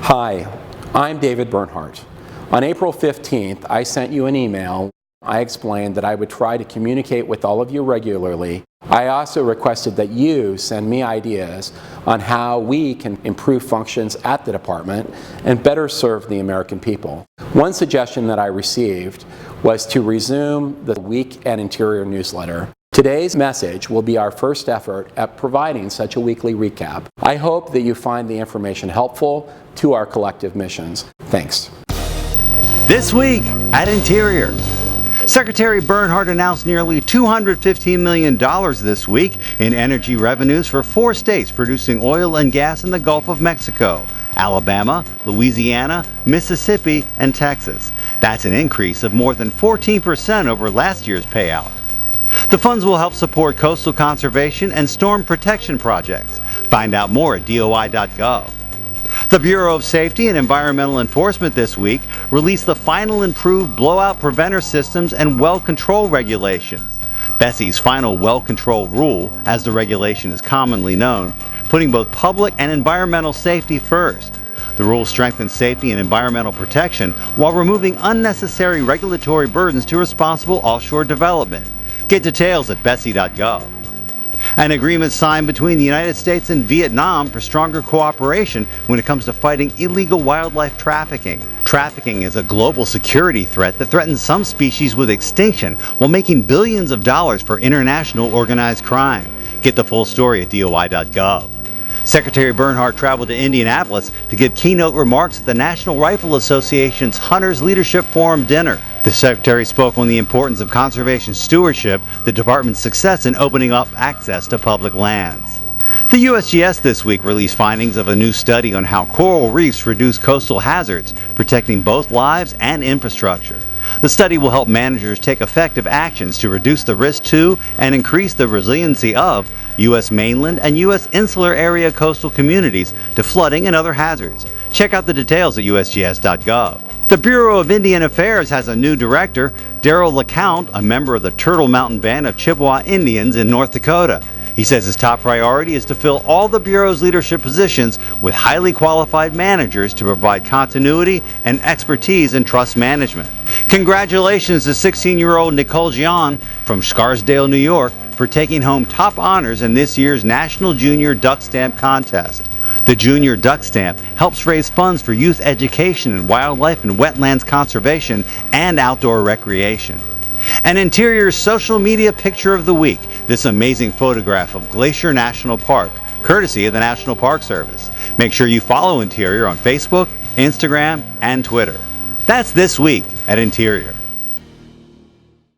Hi, I'm David Bernhardt. On April 15th, I sent you an email. I explained that I would try to communicate with all of you regularly. I also requested that you send me ideas on how we can improve functions at the department and better serve the American people. One suggestion that I received was to resume the Week at Interior newsletter. Today's message will be our first effort at providing such a weekly recap. I hope that you find the information helpful to our collective missions. Thanks. This week at Interior. Secretary Bernhardt announced nearly $215 million this week in energy revenues for 4 states producing oil and gas in the Gulf of Mexico: Alabama, Louisiana, Mississippi, and Texas. That's an increase of more than 14% over last year's payout. The funds will help support coastal conservation and storm protection projects. Find out more at DOI.gov. The Bureau of Safety and Environmental Enforcement this week released the final improved blowout preventer systems and well control regulations. BSEE's final well control rule, as the regulation is commonly known, putting both public and environmental safety first. The rule strengthens safety and environmental protection while removing unnecessary regulatory burdens to responsible offshore development. Get details at BSEE.gov. An agreement signed between the United States and Vietnam for stronger cooperation when it comes to fighting illegal wildlife trafficking. Trafficking is a global security threat that threatens some species with extinction while making billions of dollars for international organized crime. Get the full story at DOI.gov. Secretary Bernhardt traveled to Indianapolis to give keynote remarks at the National Rifle Association's Hunters Leadership Forum dinner. The Secretary spoke on the importance of conservation stewardship, the Department's success in opening up access to public lands. The USGS this week released findings of a new study on how coral reefs reduce coastal hazards, protecting both lives and infrastructure. The study will help managers take effective actions to reduce the risk to and increase the resiliency of U.S. mainland and U.S. insular area coastal communities to flooding and other hazards. Check out the details at USGS.gov. The Bureau of Indian Affairs has a new director, Daryl LeCount, a member of the Turtle Mountain Band of Chippewa Indians in North Dakota. He says his top priority is to fill all the Bureau's leadership positions with highly qualified managers to provide continuity and expertise in trust management. Congratulations to 16-year-old Nicole Gian from Scarsdale, New York, for taking home top honors in this year's National Junior Duck Stamp Contest. The Junior Duck Stamp helps raise funds for youth education in wildlife and wetlands conservation and outdoor recreation. An Interior social media picture of the week, this amazing photograph of Glacier National Park, courtesy of the National Park Service. Make sure you follow Interior on Facebook, Instagram, and Twitter. That's This Week at Interior.